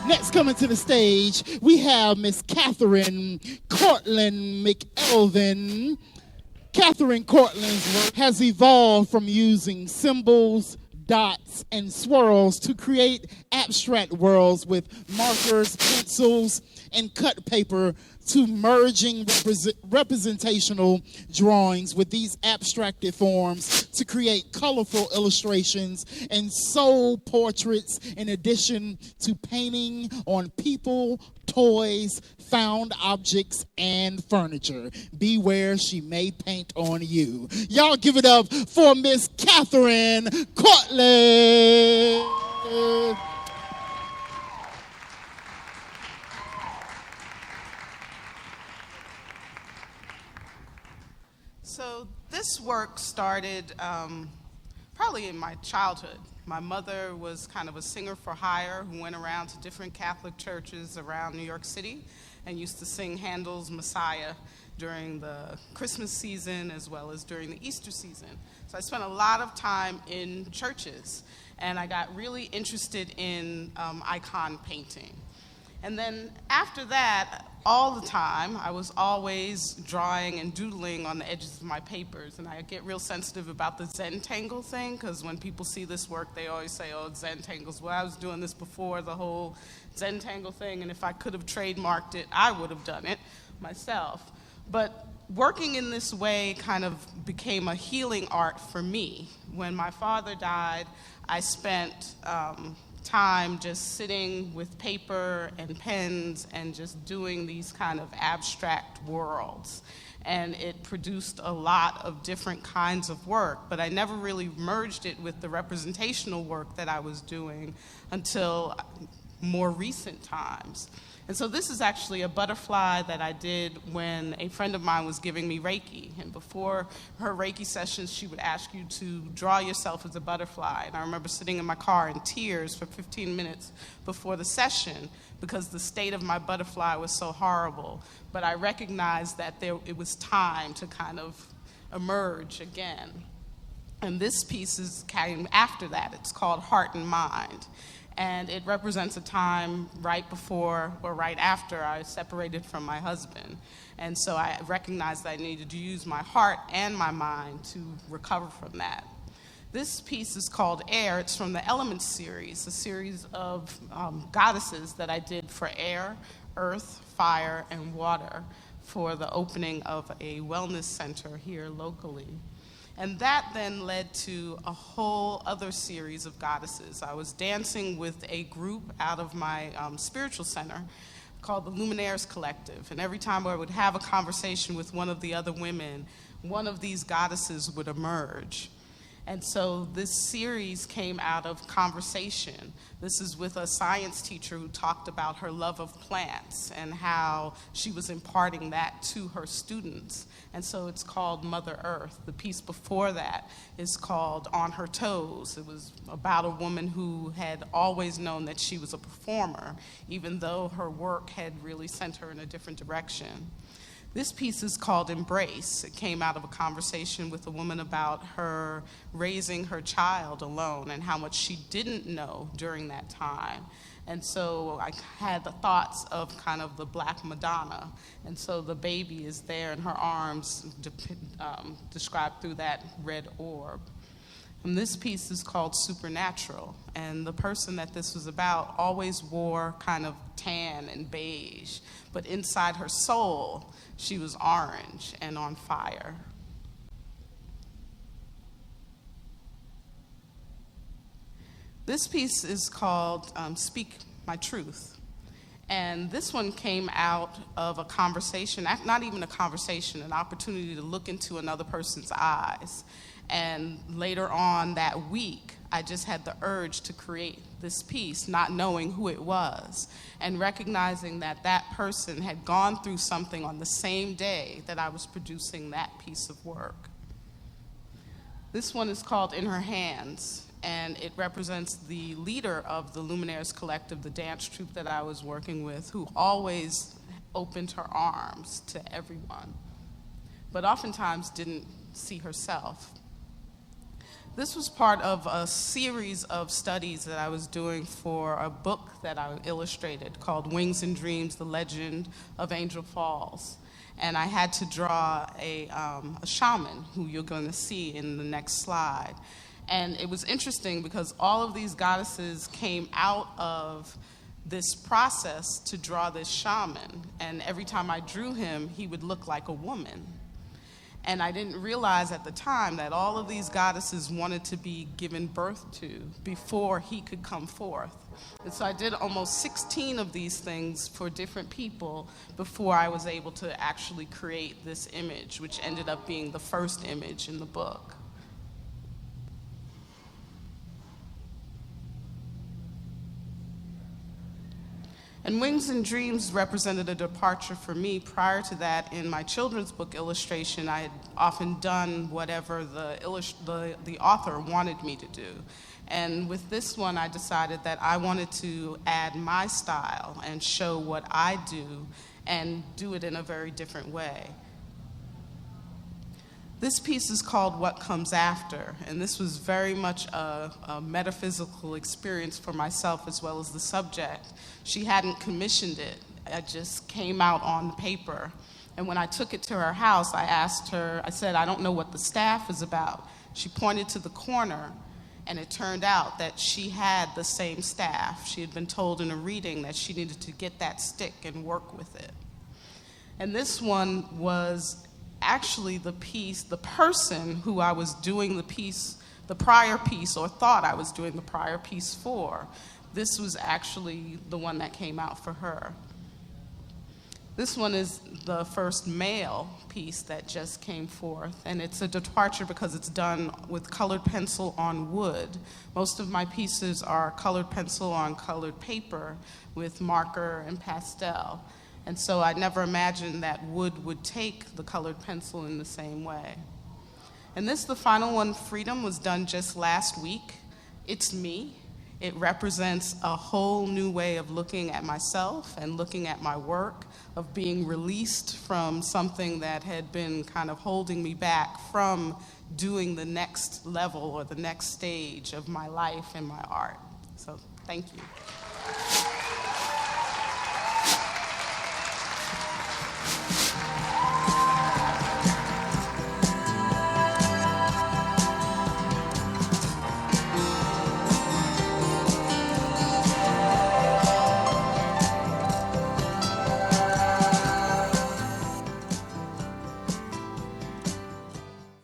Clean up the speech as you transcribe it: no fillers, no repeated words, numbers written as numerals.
Next coming to the stage, we have Miss Catherine Courtlandt McElvane. Catherine Courtland's work has evolved from using symbols, dots, and swirls to create abstract worlds with markers, pencils, and cut paper to merging representational drawings with these abstracted forms to create colorful illustrations and soul portraits in addition to painting on people, toys, found objects, and furniture. Beware, she may paint on you. Y'all give it up for Miss Catherine Courtlandt. So this work started probably in my childhood. My mother was kind of a singer for hire who went around to different Catholic churches around New York City and used to sing Handel's Messiah during the Christmas season as well as during the Easter season. So I spent a lot of time in churches, and I got really interested in icon painting. And then after that, all the time, I was always drawing and doodling on the edges of my papers. And I get real sensitive about the Zentangle thing, because when people see this work, they always say, oh, it's Zentangles. Well, I was doing this before the whole Zentangle thing, and if I could have trademarked it, I would have done it myself. But working in this way kind of became a healing art for me. When my father died, I spent time just sitting with paper and pens and just doing these kind of abstract worlds. And it produced a lot of different kinds of work, but I never really merged it with the representational work that I was doing until more recent times. And so this is actually a butterfly that I did when a friend of mine was giving me Reiki. And before her Reiki sessions, she would ask you to draw yourself as a butterfly. And I remember sitting in my car in tears for 15 minutes before the session because the state of my butterfly was so horrible. But I recognized that it was time to kind of emerge again. And this piece came after that. It's called Heart and Mind. And it represents a time right before or right after I separated from my husband. And so I recognized that I needed to use my heart and my mind to recover from that. This piece is called Air. It's from the Elements series, a series of goddesses that I did for air, earth, fire, and water for the opening of a wellness center here locally. And that then led to a whole other series of goddesses. I was dancing with a group out of my spiritual center called the Luminaires Collective. And every time I would have a conversation with one of the other women, one of these goddesses would emerge. And so this series came out of conversation. This is with a science teacher who talked about her love of plants and how she was imparting that to her students. And so it's called Mother Earth. The piece before that is called On Her Toes. It was about a woman who had always known that she was a performer, even though her work had really sent her in a different direction. This piece is called Embrace. It came out of a conversation with a woman about her raising her child alone and how much she didn't know during that time. And so I had the thoughts of kind of the Black Madonna. And so the baby is there in her arms, described through that red orb. And this piece is called Supernatural. And the person that this was about always wore kind of tan and beige. But inside her soul, she was orange and on fire. This piece is called Speak My Truth. And this one came out of a conversation, not even a conversation, an opportunity to look into another person's eyes. And later on that week, I just had the urge to create this piece, not knowing who it was, and recognizing that that person had gone through something on the same day that I was producing that piece of work. This one is called In Her Hands, and it represents the leader of the Luminaires Collective, the dance troupe that I was working with, who always opened her arms to everyone, but oftentimes didn't see herself. This was part of a series of studies that I was doing for a book that I illustrated called Wings and Dreams, The Legend of Angel Falls. And I had to draw a shaman, who you're going to see in the next slide. And it was interesting because all of these goddesses came out of this process to draw this shaman. And every time I drew him, he would look like a woman. And I didn't realize at the time that all of these goddesses wanted to be given birth to before he could come forth. And so I did almost 16 of these things for different people before I was able to actually create this image, which ended up being the first image in the book. And Wings and Dreams represented a departure for me. Prior to that, in my children's book illustration, I had often done whatever the author wanted me to do. And with this one, I decided that I wanted to add my style and show what I do and do it in a very different way. This piece is called What Comes After, and this was very much a metaphysical experience for myself as well as the subject. She hadn't commissioned it. It just came out on paper. And when I took it to her house, I asked her, I said, I don't know what the staff is about. She pointed to the corner, and it turned out that she had the same staff. She had been told in a reading that she needed to get that stick and work with it. And this one was actually the person who I was doing the prior piece, or thought I was doing the prior piece for. This was actually the one that came out for her. This one is the first male piece that just came forth, and it's a departure because it's done with colored pencil on wood. Most of my pieces are colored pencil on colored paper with marker and pastel. And so I never imagined that wood would take the colored pencil in the same way. And this, the final one, Freedom, was done just last week. It's me. It represents a whole new way of looking at myself and looking at my work, of being released from something that had been kind of holding me back from doing the next level or the next stage of my life and my art. So thank you.